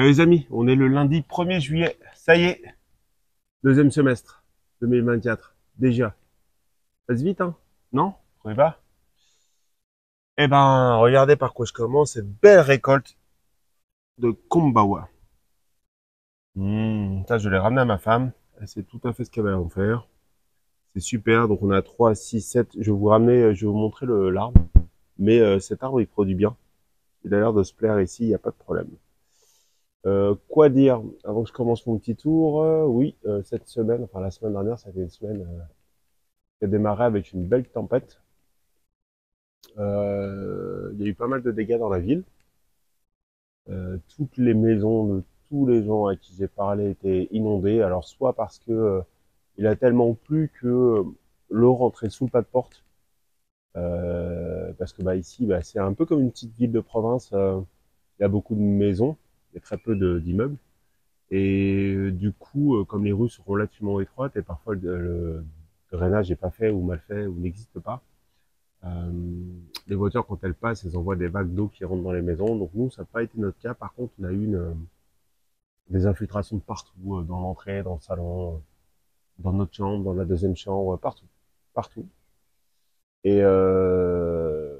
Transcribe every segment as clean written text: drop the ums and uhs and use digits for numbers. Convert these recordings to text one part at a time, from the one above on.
Les amis, on est le lundi 1er juillet. Ça y est, deuxième semestre 2024. Déjà. Ça passe vite, hein? Non? Vous trouvez pas? Eh ben, regardez par quoi je commence. Cette belle récolte de Kombawa. Ça, je l'ai ramené à ma femme. Elle sait tout à fait ce qu'elle va en faire. C'est super. Donc, on a 3, 6, 7. Je vais vous ramener, je vais vous montrer l'arbre. Mais cet arbre, il produit bien. Il a l'air de se plaire ici, il n'y a pas de problème. Quoi dire avant que je commence mon petit tour? Oui, cette semaine, enfin la semaine dernière, ça fait une semaine qui a démarré avec une belle tempête. Il y a eu pas mal de dégâts dans la ville. Toutes les maisons de tous les gens à qui j'ai parlé étaient inondées. Alors soit parce que il a tellement plu que l'eau rentrait sous le pas de porte. Parce que bah, ici, bah, c'est un peu comme une petite ville de province. Il y a beaucoup de maisons, il y a très peu d'immeubles. Et du coup, comme les rues sont relativement étroites et parfois le drainage n'est pas fait ou mal fait ou n'existe pas, euh, les voitures quand elles passent, elles envoient des vagues d'eau qui rentrent dans les maisons. Donc nous, ça n'a pas été notre cas. Par contre, on a eu des infiltrations de partout, dans l'entrée, dans le salon, dans notre chambre, dans la deuxième chambre, partout, partout. Et je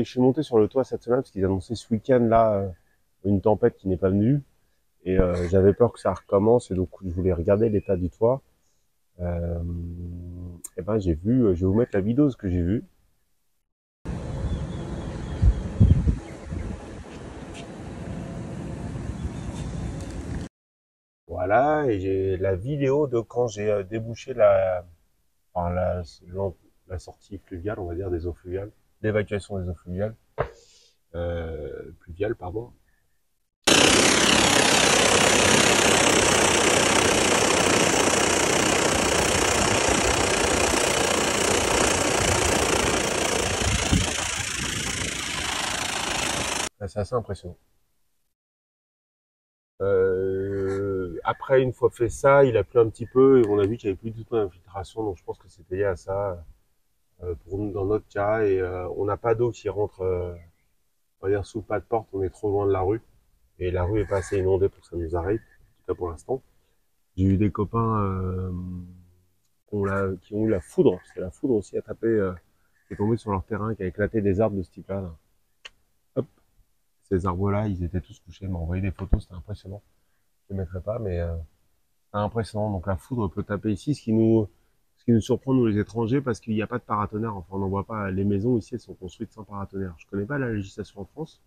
suis monté sur le toit cette semaine parce qu'ils annonçaient ce week-end là une tempête qui n'est pas venue. Et j'avais peur que ça recommence et donc je voulais regarder l'état du toit. Euh, et ben j'ai vu, je vais vous mettre la vidéo de ce que j'ai vu. Voilà, et j'ai la vidéo de quand j'ai débouché enfin, la sortie fluviale, on va dire, des eaux fluviales, l'évacuation des eaux pluviales, pardon. C'est assez impressionnant. Après, une fois fait ça, il a plu un petit peu et on a vu qu'il n'y avait plus du tout d'infiltration, donc je pense que c'était lié à ça pour nous dans notre cas. Et on n'a pas d'eau qui rentre, on va dire, sous le pas de porte, on est trop loin de la rue. Et la rue est pas assez inondée pour que ça nous arrive, en tout cas pour l'instant. J'ai eu des copains qui ont eu la foudre, parce que la foudre aussi a tapé, qui est tombée sur leur terrain, qui a éclaté des arbres de ce type-là. Là. Hop, ces arbres-là, ils étaient tous couchés. Ils m'ont envoyé des photos, c'était impressionnant. Je ne les mettrai pas, mais c'est impressionnant. Donc la foudre peut taper ici, ce qui nous surprend, nous les étrangers, parce qu'il n'y a pas de paratonnerre. Enfin, on n'en voit pas. Les maisons ici, elles sont construites sans paratonnerre. Je connais pas la législation en France,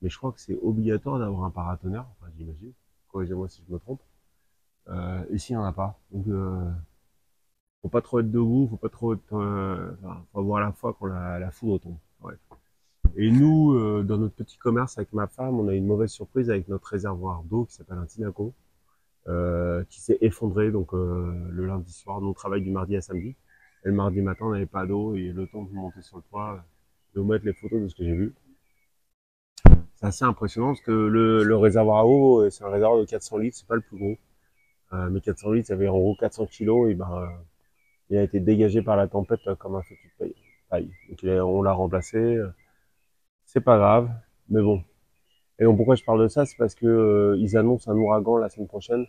mais je crois que c'est obligatoire d'avoir un paratonnerre. Enfin, j'imagine. Corrigez-moi si je me trompe. Ici, il n'y en a pas. Donc, faut pas trop être debout, faut pas trop être, enfin, faut avoir la foi quand la foudre tombe. Ouais. Et nous, dans notre petit commerce avec ma femme, on a eu une mauvaise surprise avec notre réservoir d'eau qui s'appelle un Tinaco, qui s'est effondré donc le lundi soir. Nous on travaille du mardi à samedi. Et le mardi matin, on n'avait pas d'eau et le temps de monter sur le toit, de vous mettre les photos de ce que j'ai vu. C'est assez impressionnant parce que le réservoir à eau, c'est un réservoir de 400 litres, c'est pas le plus gros. Mais 400 litres, ça avait en gros 400 kilos et ben il a été dégagé par la tempête comme un feu de paille. Donc on l'a remplacé. C'est pas grave, mais bon. Et donc pourquoi je parle de ça, c'est parce que ils annoncent un ouragan la semaine prochaine.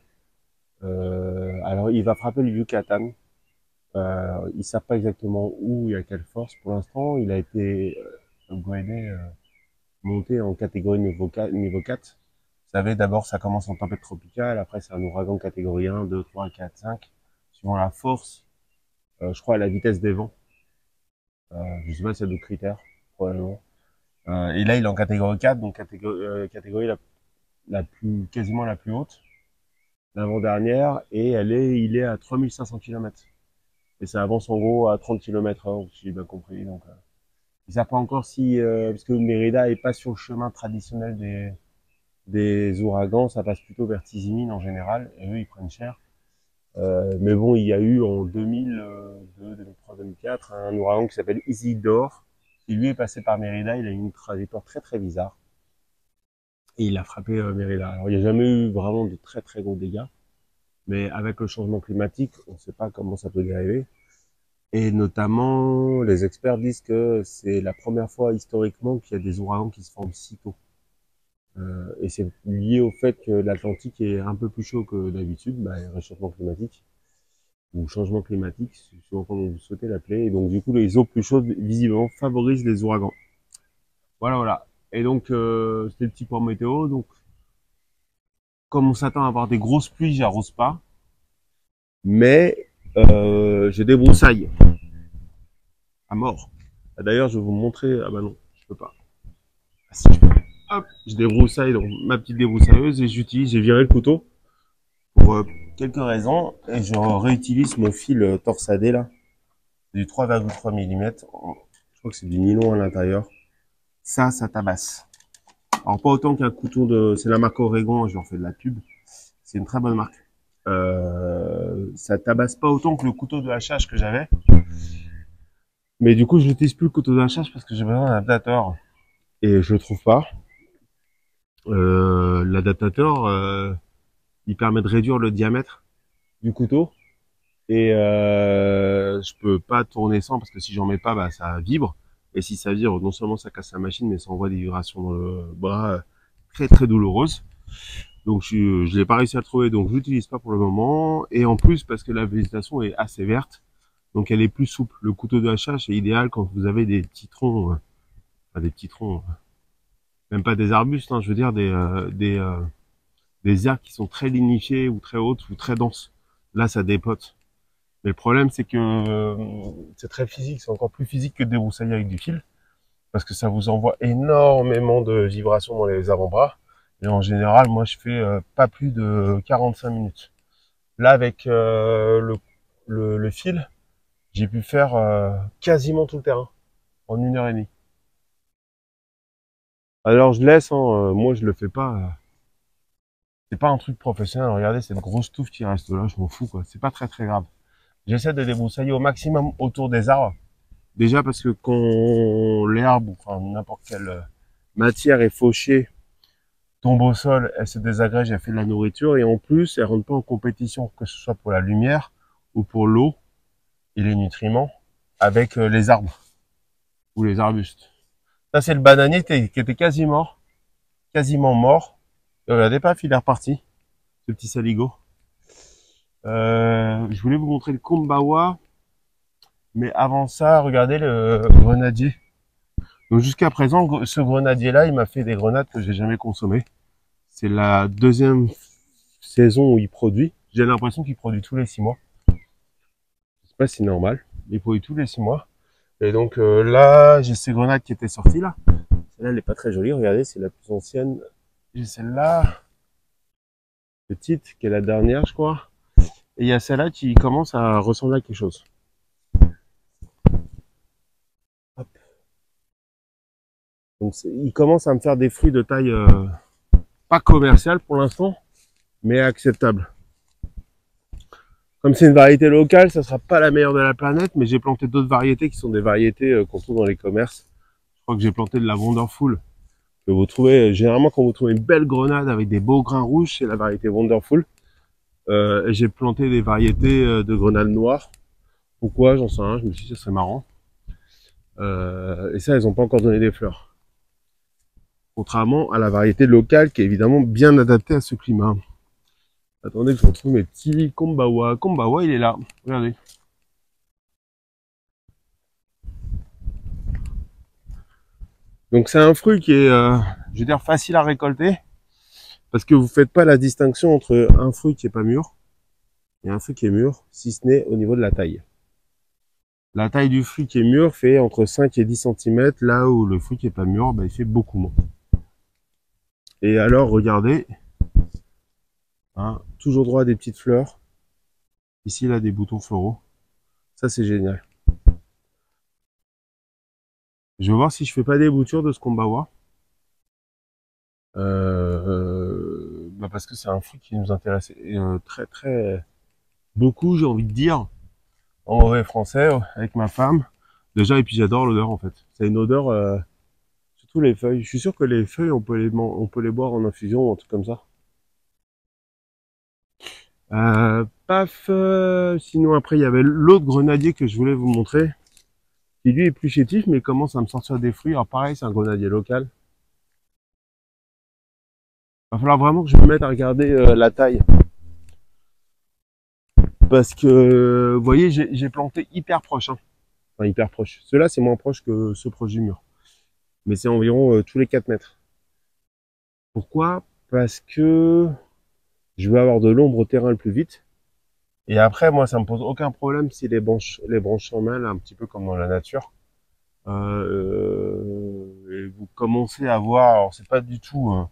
Alors il va frapper le Yucatan. Ils savent pas exactement où et à quelle force. Pour l'instant, il a été upgradé, monté en catégorie niveau 4. Vous savez, d'abord ça commence en tempête tropicale, après c'est un ouragan catégorie 1, 2, 3, 4, 5, suivant la force, je crois à la vitesse des vents. Je sais pas s'il y a d'autres critères, probablement. Et là, il est en catégorie 4, donc catégorie quasiment la plus haute, l'avant-dernière, et il est à 3500 km. Et ça avance en gros à 30 km/h, si j'ai bien compris. Donc, ils savent pas encore si, parce que Mérida est pas sur le chemin traditionnel des ouragans, ça passe plutôt vers Tizimin en général, et eux, ils prennent cher. Mais bon, il y a eu en 2002, 2003, 2004 un ouragan qui s'appelle Isidore, qui lui est passé par Mérida, il a eu une trajectoire très très bizarre. Et il a frappé Mérida. Alors il n'y a jamais eu vraiment de très très gros dégâts, mais avec le changement climatique, on ne sait pas comment ça peut dériver. Et notamment, les experts disent que c'est la première fois historiquement qu'il y a des ouragans qui se forment si tôt. Et c'est lié au fait que l'Atlantique est un peu plus chaud que d'habitude, bah, réchauffement climatique ou changement climatique, souvent comme vous souhaitez l'appeler. Et donc du coup, les eaux plus chaudes visiblement favorisent les ouragans. Voilà, voilà. Et donc c'était le petit point météo. Donc comme on s'attend à avoir des grosses pluies, j'arrose pas, mais j'ai des broussailles à mort. D'ailleurs, je vais vous montrer. Ah bah non, je peux pas. Ah, si, je peux. Hop, je débroussaille donc ma petite débroussailleuse et j'utilise, j'ai viré le couteau pour quelques raisons et je réutilise mon fil torsadé là, du 3,3 mm. Je crois que c'est du nylon à l'intérieur. Ça tabasse. Alors pas autant qu'un couteau de, c'est la marque Oregon, je leur fais de la pub. C'est une très bonne marque. Ça tabasse pas autant que le couteau de hachage que j'avais. Mais du coup, je n'utilise plus le couteau de hachage parce que j'ai besoin d'un adaptateur et je le trouve pas. L'adaptateur, il permet de réduire le diamètre du couteau et je peux pas tourner sans parce que si j'en mets pas, bah ça vibre et si ça vibre, non seulement ça casse la machine, mais ça envoie des vibrations dans le bras très très douloureuses. Donc je l'ai pas réussi à le trouver, donc je l'utilise pas pour le moment et en plus parce que la végétation est assez verte, donc elle est plus souple. Le couteau de hachage est idéal quand vous avez des petits troncs, enfin des petits troncs, même pas des arbustes, hein, je veux dire des herbes qui sont très lignifiées ou très hautes ou très denses. Là, ça dépote. Mais le problème, c'est que c'est très physique, c'est encore plus physique que de débroussailler avec du fil, parce que ça vous envoie énormément de vibrations dans les avant-bras. Et en général, moi, je fais pas plus de 45 minutes. Là, avec le fil, j'ai pu faire quasiment tout le terrain en 1 h 30. Alors, je laisse, hein, moi, je le fais pas. C'est pas un truc professionnel. Regardez cette grosse touffe qui reste là, je m'en fous, quoi. C'est pas très très grave. J'essaie de débroussailler au maximum autour des arbres. Déjà parce que quand l'herbe ou enfin, n'importe quelle matière est fauchée, tombe au sol, elle se désagrège, elle fait de la nourriture et en plus, elle rentre pas en compétition, que ce soit pour la lumière ou pour l'eau et les nutriments, avec les arbres ou les arbustes. Ça, c'est le bananier qui était quasiment mort. Et regardez pas, il est reparti, ce petit saligo. Je voulais vous montrer le kombawa, mais avant ça, regardez le grenadier. Donc jusqu'à présent, ce grenadier-là, il m'a fait des grenades que j'ai jamais consommées. C'est la deuxième saison où il produit. J'ai l'impression qu'il produit tous les 6 mois. Je sais pas si c'est normal. Il produit tous les 6 mois. Et donc là, j'ai ces grenades qui étaient sorties là. Celle-là, elle est pas très jolie. Regardez, c'est la plus ancienne. J'ai celle-là, petite, qui est la dernière, je crois. Et il y a celle-là qui commence à ressembler à quelque chose. Hop. Donc il commence à me faire des fruits de taille pas commerciale pour l'instant, mais acceptable. Comme c'est une variété locale, ça sera pas la meilleure de la planète, mais j'ai planté d'autres variétés qui sont des variétés qu'on trouve dans les commerces. Je crois que j'ai planté de la Wonderful, que vous trouvez généralement quand vous trouvez une belle grenade avec des beaux grains rouges, c'est la variété Wonderful. Et j'ai planté des variétés de grenades noires. Pourquoi? J'en sais rien. Je me suis dit ça serait marrant. Et ça, elles n'ont pas encore donné des fleurs. Contrairement à la variété locale qui est évidemment bien adaptée à ce climat. Attendez que je retrouve mes petits kombawa. Kombawa, il est là. Regardez. Donc c'est un fruit qui est, je veux dire, facile à récolter parce que vous faites pas la distinction entre un fruit qui est pas mûr et un fruit qui est mûr, si ce n'est au niveau de la taille. La taille du fruit qui est mûr fait entre 5 et 10 cm, là où le fruit qui est pas mûr, bah, il fait beaucoup moins. Et alors, regardez, hein, toujours droit à des petites fleurs. Ici, là, des boutons floraux. Ça, c'est génial. Je vais voir si je fais pas des boutures de ce kombawa. Bah parce que c'est un fruit qui nous intéresse très très beaucoup, j'ai envie de dire, en mauvais français, avec ma femme. Déjà, et puis j'adore l'odeur en fait. C'est une odeur, surtout les feuilles. Je suis sûr que les feuilles, on peut les boire en infusion ou un truc comme ça. Paf, sinon après il y avait l'autre grenadier que je voulais vous montrer, qui lui est plus chétif, mais il commence à me sortir des fruits. Alors pareil, c'est un grenadier local. Va falloir vraiment que je me mette à regarder la taille. Parce que, vous voyez, j'ai planté hyper proche. Hein. Enfin, hyper proche. Ceux-là, c'est moins proche que ceux proches du mur. Mais c'est environ tous les 4 mètres. Pourquoi? Parce que je veux avoir de l'ombre au terrain le plus vite. Et après, moi, ça me pose aucun problème si les branches s'en mêlent, un petit peu comme dans la nature. Et vous commencez à voir, alors c'est pas du tout,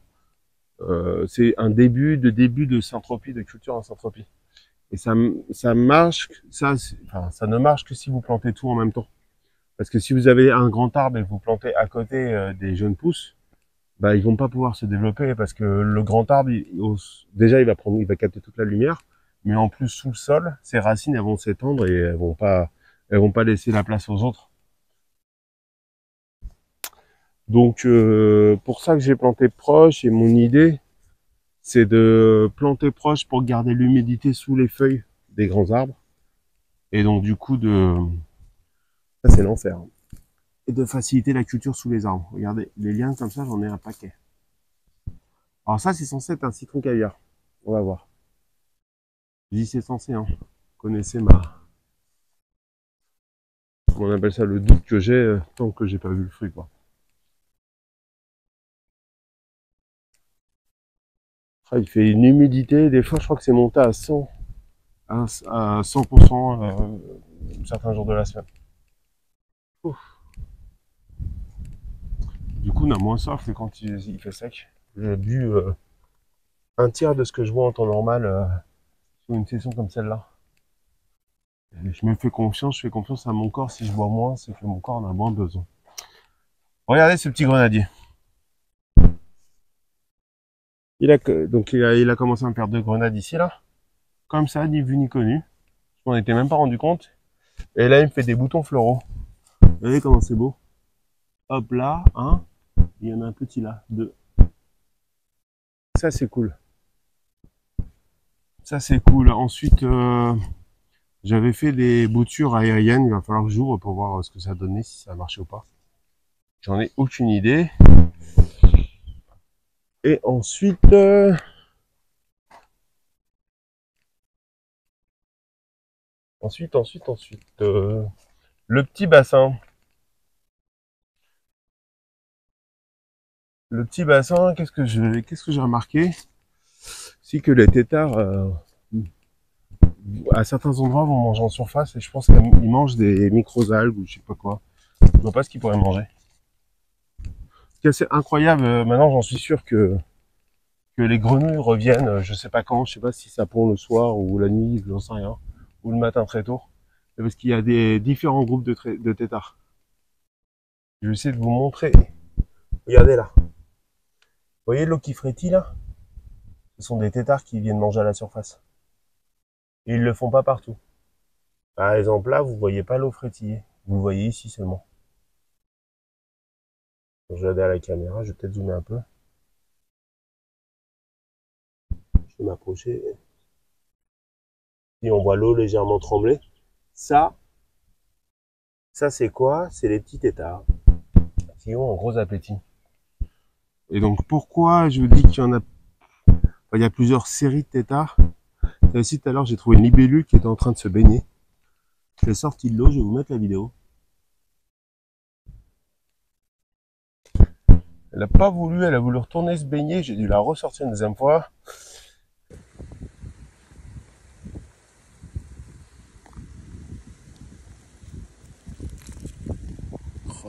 c'est un début de syntropie, de culture en syntropie. Et ça marche, enfin, ça ne marche que si vous plantez tout en même temps. Parce que si vous avez un grand arbre et que vous plantez à côté des jeunes pousses, bah ils vont pas pouvoir se développer parce que le grand arbre, déjà il va capter toute la lumière, mais en plus sous le sol, ses racines elles vont s'étendre et elles vont pas laisser la place aux autres. Donc pour ça que j'ai planté proche et mon idée c'est de planter proche pour garder l'humidité sous les feuilles des grands arbres et donc du coup ça c'est l'enfer. Hein. Et de faciliter la culture sous les arbres. Regardez, les liens comme ça j'en ai un paquet. Alors ça c'est censé être un citron caviar. On va voir. Je dis c'est censé, hein. Vous connaissez on appelle ça le doute que j'ai tant que j'ai pas vu le fruit quoi. Ah, il fait une humidité, des fois je crois que c'est monté à 100, à 100% certains jours de la semaine. Ouf. Du coup on a moins soif que quand il fait sec. J'ai bu un tiers de ce que je bois en temps normal sur une session comme celle-là. Je me fais confiance, je fais confiance à mon corps. Si je bois moins, c'est que mon corps en a moins besoin. Regardez ce petit grenadier. Il a commencé à me faire 2 grenades ici là. Comme ça, ni vu ni connu. Je m'en étais même pas rendu compte. Et là, il me fait des boutons floraux. Vous voyez comment c'est beau. Hop là, un. Il y en a un petit là, 2. Ça c'est cool. Ça c'est cool. Ensuite, j'avais fait des boutures aériennes. Il va falloir que j'ouvre pour voir ce que ça donnait, si ça a marché ou pas. J'en ai aucune idée. Et ensuite, le petit bassin. Le petit bassin, qu'est-ce que j'ai remarqué? C'est que les têtards, à certains endroits, vont manger en surface et je pense qu'ils mangent des micro-algues ou je sais pas quoi. Je vois pas ce qu'ils pourraient manger. Ce qui est assez incroyable, maintenant j'en suis sûr que les grenouilles reviennent, je sais pas quand, je sais pas si ça pond le soir ou la nuit, j'en sais rien, ou le matin très tôt. C'est parce qu'il y a des différents groupes de têtards. Je vais essayer de vous montrer. Regardez là. Vous voyez l'eau qui frétille là? Ce sont des têtards qui viennent manger à la surface. Et ils le font pas partout. Par exemple là, vous voyez pas l'eau frétiller. Vous le voyez ici seulement. Je vais regarder à la caméra, je vais peut-être zoomer un peu. Je vais m'approcher. Si on voit l'eau légèrement trembler. Ça c'est quoi? C'est les petits têtards qui ont un gros appétit. Et donc pourquoi je vous dis qu'il y en a, il y a plusieurs séries de têtards. Ici tout à l'heure j'ai trouvé une libellule qui était en train de se baigner. Je l'ai sorti de l'eau, je vais vous mettre la vidéo. Elle n'a pas voulu, elle a voulu retourner se baigner, j'ai dû la ressortir une deuxième fois.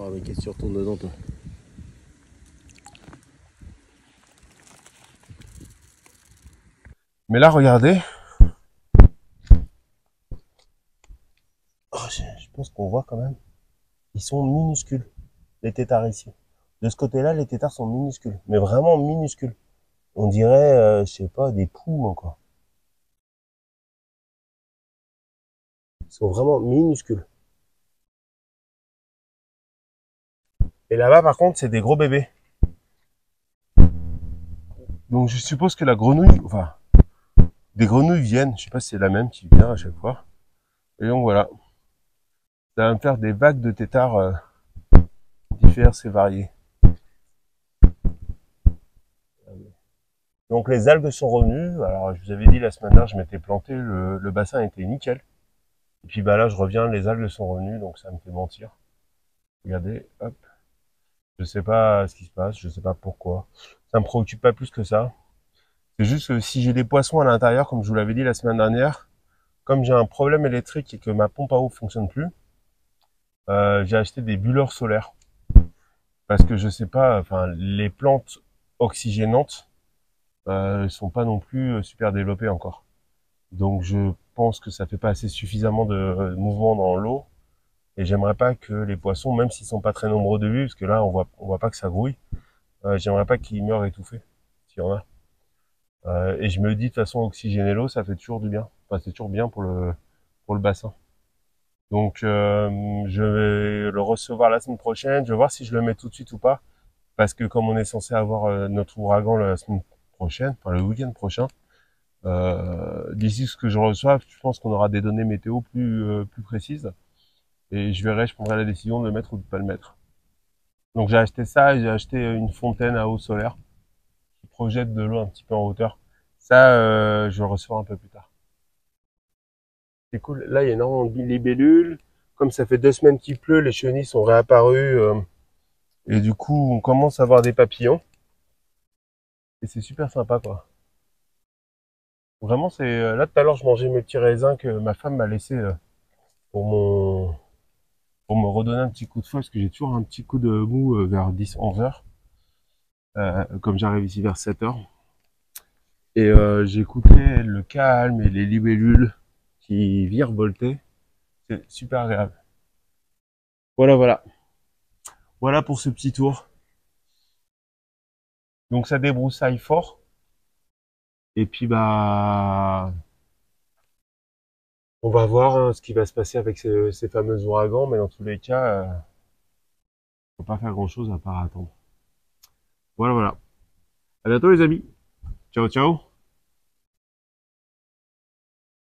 Oh mais qu'est-ce que tu retournes dedans toi? Mais là regardez. Oh, je pense qu'on voit quand même. Ils sont minuscules, les têtards ici. De ce côté-là, les têtards sont minuscules, mais vraiment minuscules. On dirait, je sais pas, des poux quoi. Ils sont vraiment minuscules. Et là-bas, par contre, c'est des gros bébés. Donc je suppose que la grenouille, enfin, des grenouilles viennent. Je sais pas si c'est la même qui vient à chaque fois. Et donc voilà. Ça va me faire des vagues de têtards diverses et variées. Donc les algues sont revenues. Alors je vous avais dit la semaine dernière, je m'étais planté, le bassin était nickel. Et puis bah là je reviens, les algues sont revenues, donc ça me fait mentir. Regardez, hop. Je sais pas ce qui se passe, je sais pas pourquoi. Ça me préoccupe pas plus que ça. C'est juste que si j'ai des poissons à l'intérieur, comme je vous l'avais dit la semaine dernière, comme j'ai un problème électrique et que ma pompe à eau fonctionne plus, j'ai acheté des bulleurs solaires. Parce que je sais pas, enfin les plantes oxygénantes sont pas non plus super développées encore. Donc je pense que ça fait pas assez suffisamment de mouvement dans l'eau. Et j'aimerais pas que les poissons, même s'ils sont pas très nombreux de vue, parce que là on voit pas que ça grouille, j'aimerais pas qu'ils meurent étouffés, s'il y en a. Et je me dis de toute façon oxygéner l'eau, ça fait toujours du bien. Enfin c'est toujours bien pour le bassin. Donc je vais le recevoir la semaine prochaine. Je vais voir si je le mets tout de suite ou pas, parce que comme on est censé avoir notre ouragan la semaine prochaine, enfin le week-end prochain, d'ici ce que je reçois, je pense qu'on aura des données météo plus précises. Et je verrai, je prendrai la décision de le mettre ou de pas le mettre. Donc j'ai acheté ça et j'ai acheté une fontaine à eau solaire qui projette de l'eau un petit peu en hauteur. Ça, je vais le recevoir un peu plus tard. C'est cool. Là, il y a énormément de libellules. Comme ça fait 2 semaines qu'il pleut, les chenilles sont réapparues. Et du coup, on commence à avoir des papillons. Et c'est super sympa, quoi. Vraiment, c'est... Là, tout à l'heure, je mangeais mes petits raisins que ma femme m'a laissé pour mon... pour me redonner un petit coup de fouet, parce que j'ai toujours un petit coup de mou vers 10-11 heures. Comme j'arrive ici vers 7 heures. Et j'écoutais le calme et les libellules qui virevoltaient. C'est super agréable. Voilà, voilà. Voilà pour ce petit tour. Donc ça débroussaille fort. Et puis bah on va voir hein, ce qui va se passer avec ces fameux ouragans, mais dans tous les cas, faut pas faire grand chose à part attendre. Voilà, voilà. À bientôt les amis. Ciao, ciao.